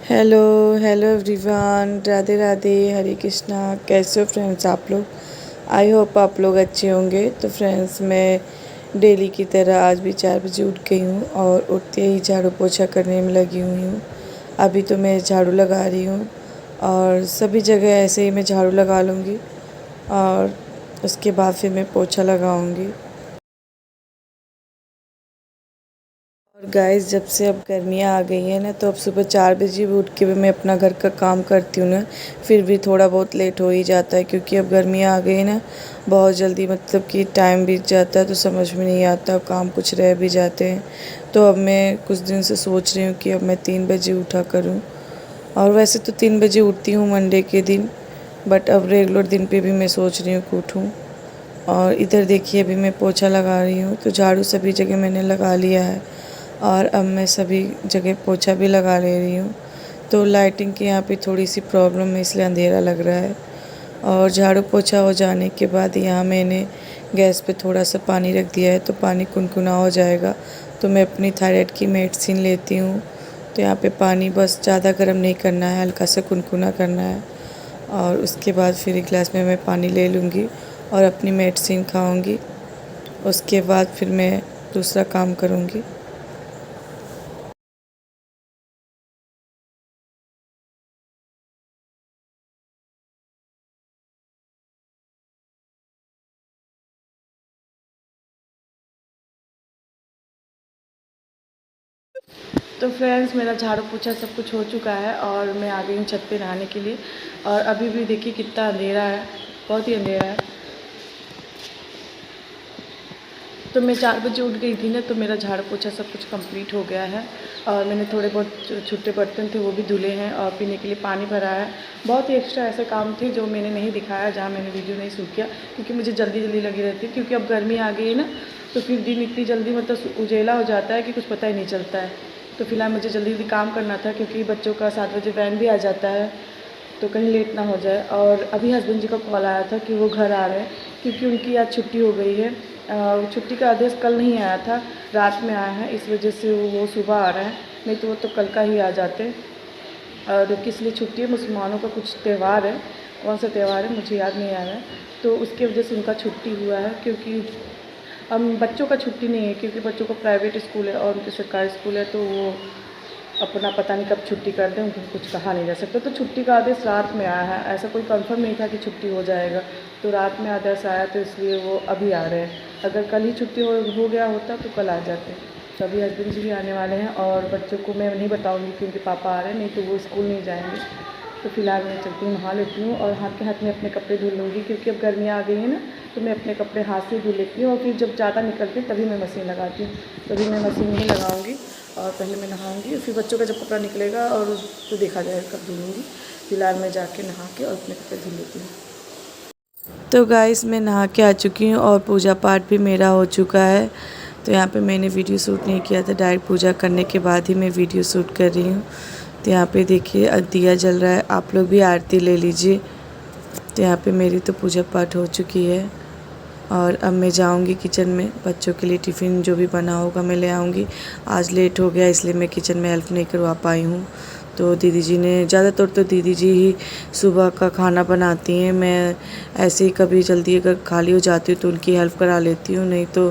Hello hello everyone, Radhe Radhe, Hare Krishna. कैसे हो friends आप लोग? आई होप आप लोग अच्छे होंगे। तो फ्रेंड्स, मैं डेली की तरह आज भी 4 बजे उठ गई हूँ और उठते ही झाड़ू पोछा करने में लगी हुई हूँ। अभी तो मैं झाड़ू लगा रही हूँ और सभी जगह ऐसे ही मैं झाड़ू लगा लूँगी और उसके बाद फिर मैं पोछा लगाऊँगी। और गाइस, जब से अब गर्मियाँ आ गई हैं ना, तो अब सुबह 4 बजे भी उठ के भी मैं अपना घर का काम करती हूँ ना, फिर भी थोड़ा बहुत लेट हो ही जाता है, क्योंकि अब गर्मियाँ आ गई हैं ना, बहुत जल्दी मतलब कि टाइम बीत जाता है, तो समझ में नहीं आता, काम कुछ रह भी जाते हैं। तो अब मैं कुछ दिन से सोच रही हूँ कि अब मैं 3 बजे उठा करूँ। और वैसे तो 3 बजे उठती हूँ मंडे के दिन, बट अब रेगुलर दिन पे भी मैं सोच रही हूँ कि उठूँ। और इधर देखिए, अभी मैं पोछा लगा रही हूँ, तो झाड़ू सभी जगह मैंने लगा लिया है और अब मैं सभी जगह पोछा भी लगा ले रही हूँ। तो लाइटिंग की यहाँ पे थोड़ी सी प्रॉब्लम है, इसलिए अंधेरा लग रहा है। और झाड़ू पोछा हो जाने के बाद यहाँ मैंने गैस पे थोड़ा सा पानी रख दिया है, तो पानी कुनकुना हो जाएगा तो मैं अपनी थायराइड की मेडिसिन लेती हूँ। तो यहाँ पे पानी बस ज़्यादा गर्म नहीं करना है, हल्का सा कुनकुना करना है और उसके बाद फिर एक गिलास में मैं पानी ले लूँगी और अपनी मेडिसिन खाऊँगी। उसके बाद फिर मैं दूसरा काम करूँगी। तो फ्रेंड्स, मेरा झाड़ू पोछा सब कुछ हो चुका है और मैं आ गई हूँ छत पे नहाने के लिए। और अभी भी देखिए कितना अंधेरा है, बहुत ही अंधेरा है। तो मैं 4 बजे उठ गई थी ना, तो मेरा झाड़ू पोछा सब कुछ कंप्लीट हो गया है और मैंने थोड़े बहुत छुट्टे बर्तन थे वो भी धुले हैं और पीने के लिए पानी भरा है। बहुत ही एक्स्ट्रा ऐसे काम थे जो मैंने नहीं दिखाया, जहाँ मैंने वीडियो नहीं शूट किया, क्योंकि मुझे जल्दी जल्दी लगी रहती है, क्योंकि अब गर्मी आ गई है ना, तो फिर दिन इतनी जल्दी मतलब उजेला हो जाता है कि कुछ पता ही नहीं चलता है। तो फिलहाल मुझे जल्दी जल्दी काम करना था, क्योंकि बच्चों का 7 बजे वैन भी आ जाता है, तो कहीं लेट ना हो जाए। और अभी हस्बैंड जी का कॉल आया था कि वो घर आ रहे हैं, क्योंकि उनकी आज छुट्टी हो गई है। छुट्टी का आदेश कल नहीं आया था, रात में आया है, इस वजह से वो सुबह आ रहे हैं, नहीं तो वो तो कल का ही आ जाते। और किस लिए छुट्टी है, मुसलमानों का कुछ त्यौहार है, कौन सा त्यौहार है मुझे याद नहीं आ रहा है, तो उसकी वजह से उनका छुट्टी हुआ है। क्योंकि हम बच्चों का छुट्टी नहीं है, क्योंकि बच्चों को प्राइवेट स्कूल है और उनके सरकारी स्कूल है, तो वो अपना पता नहीं कब छुट्टी कर दें, उनको कुछ कहा नहीं जा सकता। तो छुट्टी का आदेश रात में आया है, ऐसा कोई कंफर्म नहीं था कि छुट्टी हो जाएगा, तो रात में आदेश आया, तो इसलिए वो अभी आ रहे हैं। अगर कल ही छुट्टी हो गया होता तो कल आ जाते। तो अभी हस्बैंड जी भी आने वाले हैं और बच्चों को मैं नहीं बताऊँगी कि उनके पापा आ रहे हैं, नहीं तो वो स्कूल नहीं जाएंगे। तो फिलहाल मैं चलती हूँ, नहा लेती हूँ और हाथ के हाथ में अपने कपड़े धुल लूँगी, क्योंकि अब गर्मियाँ आ गई हैं ना, तो मैं अपने कपड़े हाथ से धुल लेती हूँ और फिर जब ज़्यादा निकलते तभी मैं मशीन लगाती हूँ। तभी मैं मशीन नहीं लगाऊँगी और पहले मैं नहाऊँगी, फिर बच्चों का जब कपड़ा निकलेगा और तो देखा जाएगा कब धुलूँगी। फिलहाल मैं जाके नहा के और अपने कपड़े धुल लेती हूँ। तो गाइस, मैं नहा के आ चुकी हूँ और पूजा पाठ भी मेरा हो चुका है। तो यहाँ पे मैंने वीडियो शूट नहीं किया था, डायरेक्ट पूजा करने के बाद ही मैं वीडियो शूट कर रही हूँ। तो यहाँ पे देखिए दिया जल रहा है, आप लोग भी आरती ले लीजिए। तो यहाँ पे मेरी तो पूजा पाठ हो चुकी है और अब मैं जाऊँगी किचन में, बच्चों के लिए टिफ़िन जो भी बना होगा मैं ले आऊँगी। आज लेट हो गया, इसलिए मैं किचन में हेल्प नहीं करवा पाई हूँ। तो दीदी जी ने, ज़्यादातर तो दीदी जी ही सुबह का खाना बनाती हैं। मैं ऐसे ही कभी जल्दी अगर खाली हो जाती हूँ तो उनकी हेल्प करा लेती हूँ, नहीं तो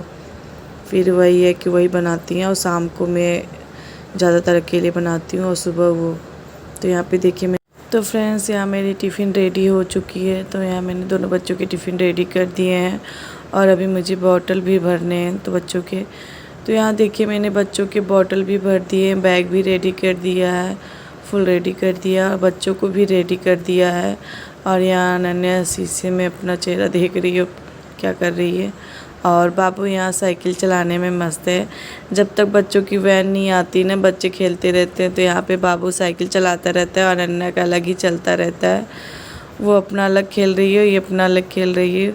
फिर वही है कि वही बनाती हैं और शाम को मैं ज़्यादातर अकेले बनाती हूँ और सुबह वो। तो यहाँ पे देखिए मैं, तो फ्रेंड्स, यहाँ मेरी टिफ़िन रेडी हो चुकी है। तो यहाँ मैंने दोनों बच्चों के टिफ़िन रेडी कर दिए हैं और अभी मुझे बॉटल भी भरने हैं तो बच्चों के। तो यहाँ देखिए मैंने बच्चों के बॉटल भी भर दिए हैं, बैग भी रेडी कर दिया है, फुल रेडी कर दिया और बच्चों को भी रेडी कर दिया है। और यहाँ अनन्या शीशे में अपना चेहरा देख रही है क्या कर रही है। और बाबू यहाँ साइकिल चलाने में मस्त है। जब तक बच्चों की वैन नहीं आती ना, बच्चे खेलते रहते हैं, तो यहाँ पे बाबू साइकिल चलाता रहता है और अनन्या का अलग ही चलता रहता है। वो अपना अलग खेल रही है, ये अपना अलग खेल रही है।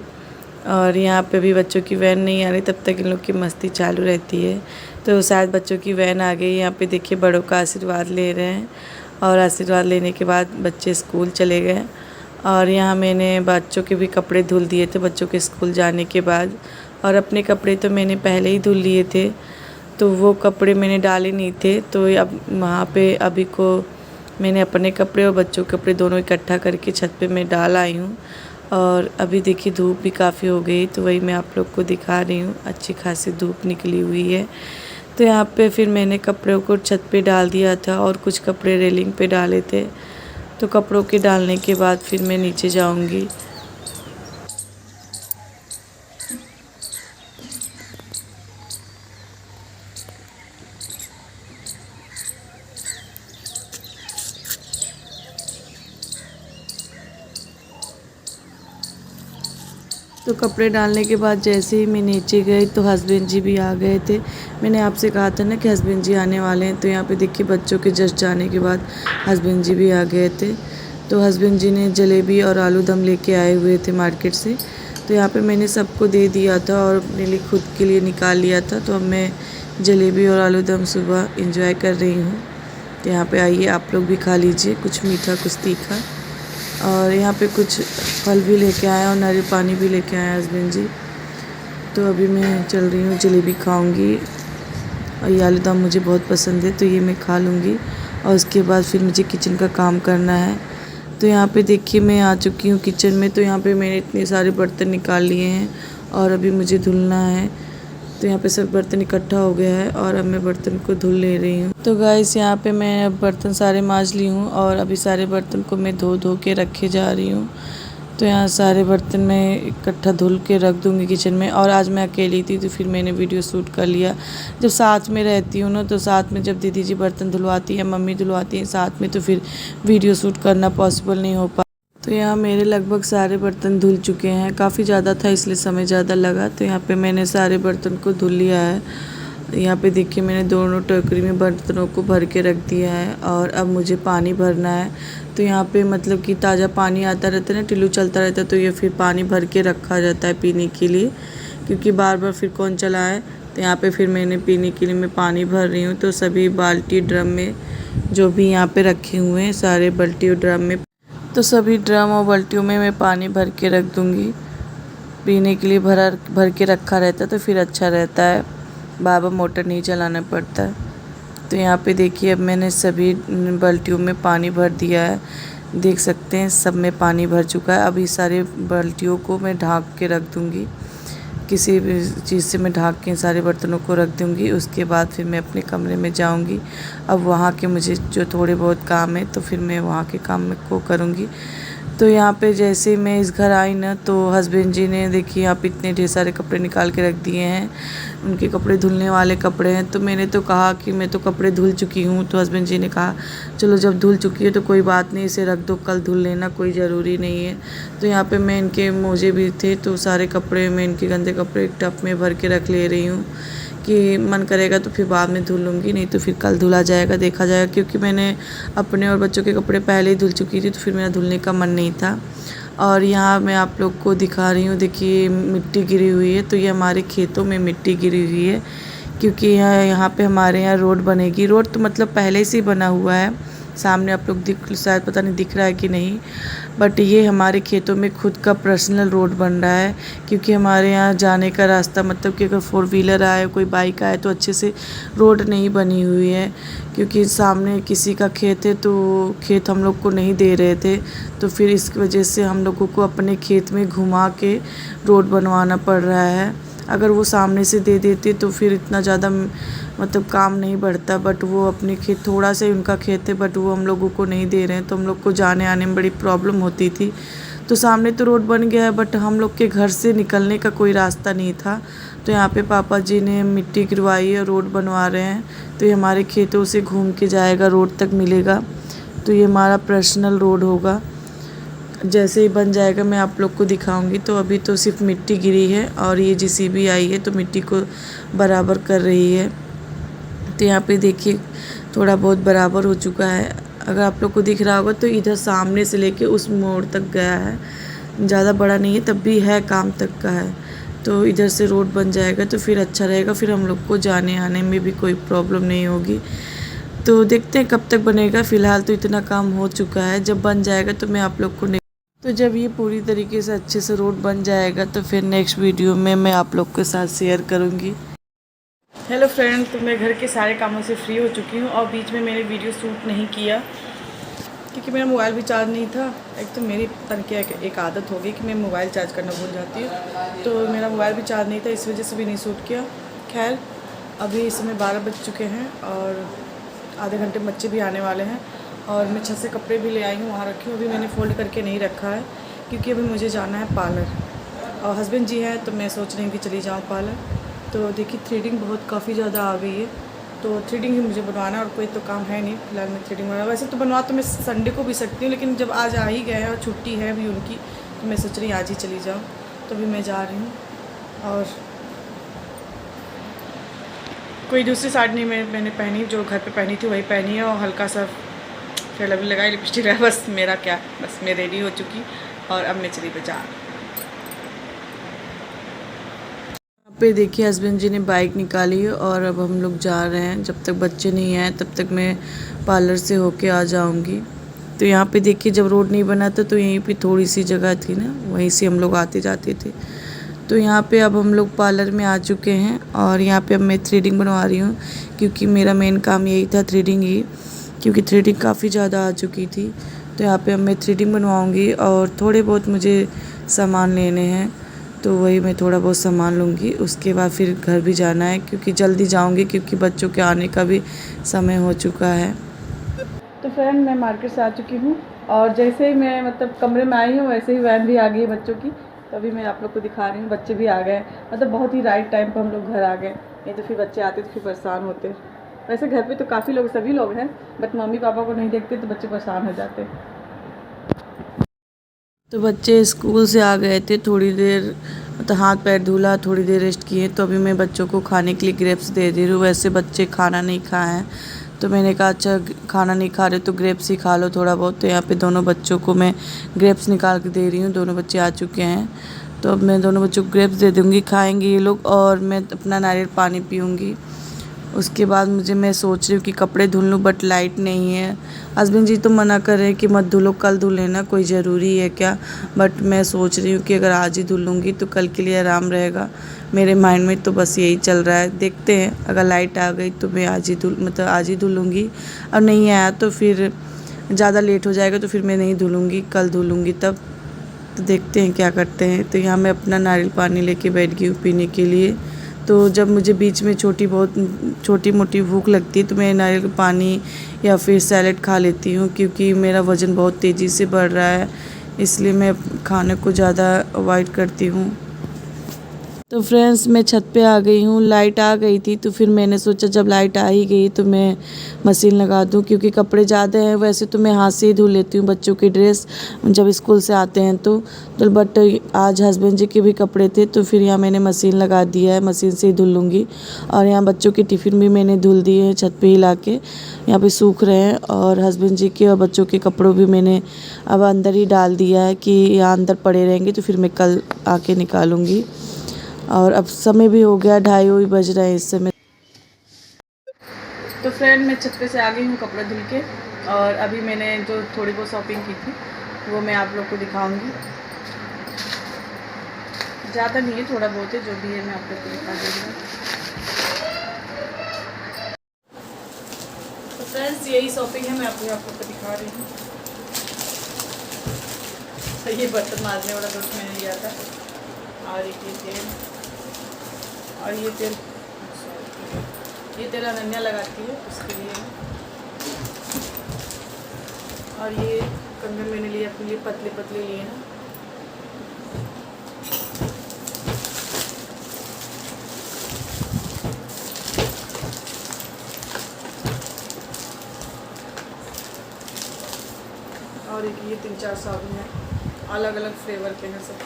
और यहाँ पे भी बच्चों की वैन नहीं आ रही, तब तक इन लोग की मस्ती चालू रहती है। तो शायद बच्चों की वैन आ गई। यहाँ पे देखिए बड़ों का आशीर्वाद ले रहे हैं और आशीर्वाद लेने के बाद बच्चे स्कूल चले गए। और यहाँ मैंने बच्चों के भी कपड़े धुल दिए थे बच्चों के स्कूल जाने के बाद, और अपने कपड़े तो मैंने पहले ही धुल लिए थे, तो वो कपड़े मैंने डाले नहीं थे। तो अब वहाँ पे अभी को मैंने अपने कपड़े और बच्चों के कपड़े दोनों इकट्ठा करके छत पे मैं डाल आई हूँ। और अभी देखिए धूप भी काफ़ी हो गई, तो वही मैं आप लोग को दिखा रही हूँ। अच्छी खासी धूप निकली हुई है। तो यहाँ पे फिर मैंने कपड़ों को छत पे डाल दिया था और कुछ कपड़े रेलिंग पे डाले थे। तो कपड़ों के डालने के बाद फिर मैं नीचे जाऊँगी। तो कपड़े डालने के बाद जैसे ही मैं नीचे गई तो हस्बैंड जी भी आ गए थे। मैंने आपसे कहा था ना कि हस्बैंड जी आने वाले हैं। तो यहाँ पे देखिए बच्चों के जस्ट जाने के बाद हस्बैंड जी भी आ गए थे। तो हस्बैंड जी ने जलेबी और आलू दम लेके आए हुए थे मार्केट से। तो यहाँ पे मैंने सबको दे दिया था और अपने लिए खुद के लिए निकाल लिया था। तो अब मैं जलेबी और आलू दम सुबह इंजॉय कर रही हूँ। तो यहाँ पे आइए आप लोग भी खा लीजिए, कुछ मीठा कुछ तीखा। और यहाँ पे कुछ फल भी लेके आया और नारियल पानी भी लेके आया हस्बैंड जी। तो अभी मैं चल रही हूँ, जलेबी खाऊंगी और ये आलू दम मुझे बहुत पसंद है, तो ये मैं खा लूँगी। और उसके बाद फिर मुझे किचन का काम करना है। तो यहाँ पे देखिए मैं आ चुकी हूँ किचन में। तो यहाँ पे मैंने इतने सारे बर्तन निकाल लिए हैं और अभी मुझे धुलना है। तो यहाँ पे सब बर्तन इकट्ठा हो गया है और अब मैं बर्तन को धुल ले रही हूँ। तो गाइस यहाँ पे मैं अब बर्तन सारे मांज ली हूँ और अभी सारे बर्तन को मैं धो के रखे जा रही हूँ। तो यहाँ सारे बर्तन मैं इकट्ठा धुल के रख दूँगी किचन में। और आज मैं अकेली थी तो फिर मैंने वीडियो शूट कर लिया। जब साथ में रहती हूँ ना, तो साथ में जब दीदी जी बर्तन धुलवाती है, मम्मी धुलवाती हैं साथ में, तो फिर वीडियो शूट करना पॉसिबल नहीं हो पाता। तो यहाँ मेरे लगभग सारे बर्तन धुल चुके हैं। काफ़ी ज़्यादा था इसलिए समय ज़्यादा लगा। तो यहाँ पे मैंने सारे बर्तन को धुल लिया है। यहाँ पे देखिए मैंने दोनों टोकरी में बर्तनों को भर के रख दिया है और अब मुझे पानी भरना है। तो यहाँ पे मतलब कि ताज़ा पानी आता रहता है ना, टिल्लू चलता रहता है, तो ये फिर पानी भर के रखा जाता है पीने के लिए, क्योंकि बार बार फिर कौन चलाए। तो यहाँ पे फिर मैंने पीने के लिए मैं पानी भर रही हूँ। तो सभी बाल्टी ड्रम में जो भी यहाँ पे रखे हुए हैं, सारे बाल्टी और ड्रम में, तो सभी ड्रम और बाल्टियों में मैं पानी भर के रख दूँगी। पीने के लिए भर के रखा रहता है तो फिर अच्छा रहता है, बार बार मोटर नहीं चलाना पड़ता है। तो यहाँ पे देखिए अब मैंने सभी बाल्टियों में पानी भर दिया है। देख सकते हैं सब में पानी भर चुका है। अब इस सारे बाल्टियों को मैं ढाँक के रख दूँगी, किसी भी चीज़ से मैं ढाँक के सारे बर्तनों को रख दूँगी। उसके बाद फिर मैं अपने कमरे में जाऊँगी। अब वहाँ के मुझे जो थोड़े बहुत काम है तो फिर मैं वहाँ के काम को करूँगी। तो यहाँ पे जैसे ही मैं इस घर आई ना, तो हस्बैंड जी ने देखिए यहाँ पे इतने ढेर सारे कपड़े निकाल के रख दिए हैं। उनके कपड़े धुलने वाले कपड़े हैं। तो मैंने तो कहा कि मैं तो कपड़े धुल चुकी हूँ। तो हस्बैंड जी ने कहा चलो जब धुल चुकी है तो कोई बात नहीं, इसे रख दो, कल धुल लेना, कोई ज़रूरी नहीं है। तो यहाँ पे मैं इनके मोजे भी थे, तो सारे कपड़े मैं इनके गंदे कपड़े एक टब में भर के रख ले रही हूँ कि मन करेगा तो फिर बाद में धुल लूँगी, नहीं तो फिर कल धुला जाएगा, देखा जाएगा। क्योंकि मैंने अपने और बच्चों के कपड़े पहले ही धुल चुकी थी, तो फिर मेरा धुलने का मन नहीं था। और यहाँ मैं आप लोग को दिखा रही हूँ, देखिए मिट्टी गिरी हुई है। तो ये हमारे खेतों में मिट्टी गिरी हुई है, क्योंकि यहाँ पे हमारे यहाँ रोड बनेगी। रोड तो मतलब पहले से ही बना हुआ है, सामने आप लोग शायद पता नहीं दिख रहा है कि नहीं, बट ये हमारे खेतों में खुद का पर्सनल रोड बन रहा है। क्योंकि हमारे यहाँ जाने का रास्ता मतलब कि अगर 4 व्हीलर आए, कोई बाइक आए, तो अच्छे से रोड नहीं बनी हुई है। क्योंकि सामने किसी का खेत है, तो खेत हम लोग को नहीं दे रहे थे, तो फिर इसकी वजह से हम लोगों को अपने खेत में घुमा के रोड बनवाना पड़ रहा है। अगर वो सामने से दे देते तो फिर इतना ज़्यादा मतलब काम नहीं बढ़ता, बट वो अपने खेत, थोड़ा सा ही उनका खेत है, बट वो हम लोगों को नहीं दे रहे हैं, तो हम लोग को जाने आने में बड़ी प्रॉब्लम होती थी। तो सामने तो रोड बन गया है, बट हम लोग के घर से निकलने का कोई रास्ता नहीं था। तो यहाँ पे पापा जी ने मिट्टी गिरवाई और रोड बनवा रहे हैं। तो ये हमारे खेतों से घूम के जाएगा, रोड तक मिलेगा। तो ये हमारा पर्सनल रोड होगा। जैसे ही बन जाएगा मैं आप लोग को दिखाऊंगी। तो अभी तो सिर्फ मिट्टी गिरी है और ये जेसीबी आई है, तो मिट्टी को बराबर कर रही है। तो यहाँ पे देखिए थोड़ा बहुत बराबर हो चुका है। अगर आप लोग को दिख रहा होगा तो इधर सामने से लेके उस मोड़ तक गया है, ज़्यादा बड़ा नहीं है, तब भी है, काम तक का है। तो इधर से रोड बन जाएगा तो फिर अच्छा रहेगा, फिर हम लोग को जाने आने में भी कोई प्रॉब्लम नहीं होगी। तो देखते हैं कब तक बनेगा। फ़िलहाल तो इतना काम हो चुका है, जब बन जाएगा तो मैं आप लोग को तो जब ये पूरी तरीके से अच्छे से रोड बन जाएगा तो फिर नेक्स्ट वीडियो में मैं आप लोग के साथ शेयर करूँगी। हेलो फ्रेंड, तो मैं घर के सारे कामों से फ्री हो चुकी हूँ और बीच में मैंने वीडियो शूट नहीं किया। क्योंकि मेरा मोबाइल भी चार्ज नहीं था। एक तो मेरी तनके एक आदत हो गई कि मैं मोबाइल चार्ज करना भूल जाती हूँ, तो मेरा मोबाइल भी चार्ज नहीं था, इस वजह से भी नहीं शूट किया। खैर अभी इस समय 12 बज चुके हैं और आधे घंटे में बच्चे भी आने वाले हैं और मैं छत से कपड़े भी ले आई हूँ, वहाँ रखी हूँ। अभी मैंने फ़ोल्ड करके नहीं रखा है क्योंकि अभी मुझे जाना है पार्लर और हस्बैंड जी हैं तो मैं सोच रही हूँ कि चली जाऊँ पार्लर। तो देखिए थ्रेडिंग बहुत काफ़ी ज़्यादा आ गई है, तो थ्रेडिंग ही मुझे बनवाना है और कोई तो काम है नहीं फिलहाल। मैं थ्रेडिंग बनवा, वैसे तो बनवा तो मैं संडे को भी सकती हूँ, लेकिन जब आज आ ही गए हैं और छुट्टी है भी उनकी, तो मैं सोच रही हूँ आज ही चली जाऊँ। तो अभी मैं जा रही हूँ और कोई दूसरी साड़ी नहीं मैंने पहनी, जो घर पे पहनी थी वही पहनी है और हल्का सा फेयर लवली लगाई, लिपस्टिक है, बस मेरा क्या, बस मैं रेडी हो चुकी और अब मैं चली बाजार। यहाँ पे देखिए हस्बैंड जी ने बाइक निकाली और अब हम लोग जा रहे हैं। जब तक बच्चे नहीं आए तब तक मैं पार्लर से होके आ जाऊंगी। तो यहाँ पे देखिए जब रोड नहीं बना था तो यहीं पे थोड़ी सी जगह थी ना, वहीं से हम लोग आते जाते थे। तो यहाँ पे अब हम लोग पार्लर में आ चुके हैं और यहाँ पे अब मैं थ्रेडिंग बनवा रही हूँ क्योंकि मेरा मेन काम यही था, थ्रेडिंग ही, क्योंकि थ्रेडिंग काफ़ी ज़्यादा आ चुकी थी। तो यहाँ पे अब मैं थ्रेडिंग बनवाऊँगी और थोड़े बहुत मुझे सामान लेने हैं, तो वही मैं थोड़ा बहुत सामान लूँगी। उसके बाद फिर घर भी जाना है क्योंकि जल्दी जाऊँगी क्योंकि बच्चों के आने का भी समय हो चुका है। तो फ्रेंड मैं मार्केट से आ चुकी हूँ और जैसे ही मैं मतलब कमरे में आई हूँ वैसे ही वैन भी आ गई है बच्चों की। तो अभी मैं आप लोग को दिखा रही हूँ, बच्चे भी आ गए, मतलब बहुत ही राइट टाइम पर हम लोग घर आ गए, नहीं तो फिर बच्चे आते तो फिर परेशान होते। वैसे घर पे तो काफ़ी लोग, सभी लोग हैं, बट मम्मी पापा को नहीं देखते तो बच्चे परेशान हो जाते। तो बच्चे स्कूल से आ गए थे, थोड़ी देर मतलब हाथ पैर धुला, थोड़ी देर रेस्ट किए, तो अभी मैं बच्चों को खाने के लिए ग्रेप्स दे रही हूँ। वैसे बच्चे खाना नहीं खाए हैं तो मैंने कहा अच्छा खाना नहीं खा रहे तो ग्रेप्स ही खा लो थोड़ा बहुत। तो यहाँ पे दोनों बच्चों को मैं ग्रेप्स निकाल के दे रही हूँ। दोनों बच्चे आ चुके हैं तो अब मैं दोनों बच्चों को ग्रेप्स दे दूँगी, खाएँगे ये लोग और मैं अपना नारियल पानी पीऊँगी। उसके बाद मैं सोच रही हूँ कि कपड़े धुल लूँ, बट लाइट नहीं है। हस्बैंड जी तो मना कर रहे हैं कि मत धुलो, कल धुल लेना, कोई ज़रूरी है क्या। बट मैं सोच रही हूँ कि अगर आज ही धुल लूँगी तो कल के लिए आराम रहेगा। मेरे माइंड में तो बस यही चल रहा है, देखते हैं अगर लाइट आ गई तो मैं आज ही धुलूँगी, और नहीं आया तो फिर ज़्यादा लेट हो जाएगा तो फिर मैं नहीं धुलूँगी, कल धुलूँगी तब। तो देखते हैं क्या करते हैं। तो यहाँ मैं अपना नारियल पानी लेके बैठ गई हूँ पीने के लिए। तो जब मुझे बीच में छोटी मोटी भूख लगती है तो मैं नारियल का पानी या फिर सैलेड खा लेती हूँ, क्योंकि मेरा वज़न बहुत तेज़ी से बढ़ रहा है, इसलिए मैं खाने को ज़्यादा अवॉइड करती हूँ। तो फ्रेंड्स मैं छत पे आ गई हूँ, लाइट आ गई थी तो फिर मैंने सोचा जब लाइट आ ही गई तो मैं मशीन लगा दूँ, क्योंकि कपड़े ज़्यादा हैं। वैसे तो मैं हाथ से ही धुल लेती हूँ बच्चों की ड्रेस जब स्कूल से आते हैं तो बट आज हस्बैंड जी के भी कपड़े थे तो फिर यहाँ मैंने मशीन लगा दिया है, मशीन से ही धुल लूँगी। और यहाँ बच्चों के टिफ़िन भी मैंने धुल दिए हैं, छत पर ही ला के यहाँ पर सूख रहे हैं। और हस्बैंड जी के और बच्चों के कपड़ों भी मैंने अब अंदर ही डाल दिया है कि यहाँ अंदर पड़े रहेंगे तो फिर मैं कल आके निकालूँगी। और अब समय भी हो गया, 2:30 बज रहे हैं इस समय। तो फ्रेंड मैं छत पे से आ गई हूँ कपड़े धुल के, और अभी मैंने जो थोड़ी बहुत शॉपिंग की थी वो मैं आप लोग को दिखाऊंगी। ज़्यादा नहीं है, थोड़ा बहुत है, जो भी है मैं आप लोग को दिखा दूँगी। तो फ्रेंड्स यही शॉपिंग है, मैं आप लोग को दिखा रही हूँ। तो ये बर्तन मारने वाला ब्रश मैंने लिया था, और एक ये तेल, और ये तेल अनन्या लगाती है उसके लिए। और ये कंगन मैंने लिए अपने लिए पतले पतले लिए हैं। और एक ये 3-4 साबुन है, अलग अलग फ्लेवर के हैं सब।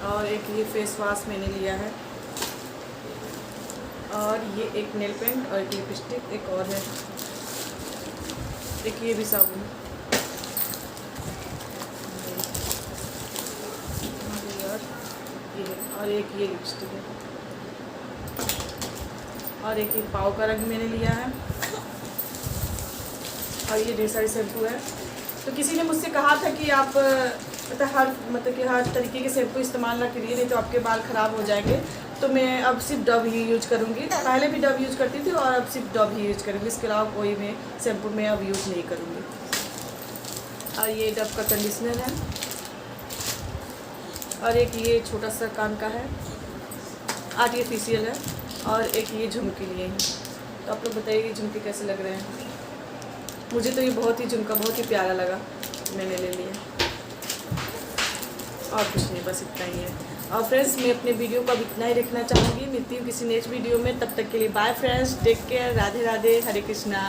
और एक ये फेस वॉश मैंने लिया है, और ये एक नेल पेंट और एक लिपस्टिक, एक और है, एक ये भी साबुन है, और एक ये लिपस्टिक है, और एक ये पाव का रंग मैंने लिया है, और ये ढेर सारी शैम्पू है। तो किसी ने मुझसे कहा था कि आप मतलब हर तरीके के शैम्पू इस्तेमाल ना करिए, नहीं तो आपके बाल ख़राब हो जाएंगे। तो मैं अब सिर्फ डव ही यूज करूँगी, पहले भी डव यूज़ करती थी और अब सिर्फ डव ही यूज करूँगी, इसके अलावा कोई मैं शैम्पू में अब यूज़ नहीं करूँगी। और ये डव का कंडीशनर है, और एक ये छोटा सा कान का है, आर्टिफिशियल है, और एक ये झुमके लिए हैं। तो आप लोग बताइए ये झुमके कैसे लग रहे हैं। मुझे तो ये बहुत ही झुमका बहुत ही प्यारा लगा, मैंने ले लिया। और कुछ नहीं, बस इतना ही है। और फ्रेंड्स, मैं अपने वीडियो को अब इतना ही रखना चाहूँगी। मिलती हूँ किसी नेक्स्ट वीडियो में, तब तक के लिए bye friends, take care, Radhe Radhe, Hare Krishna.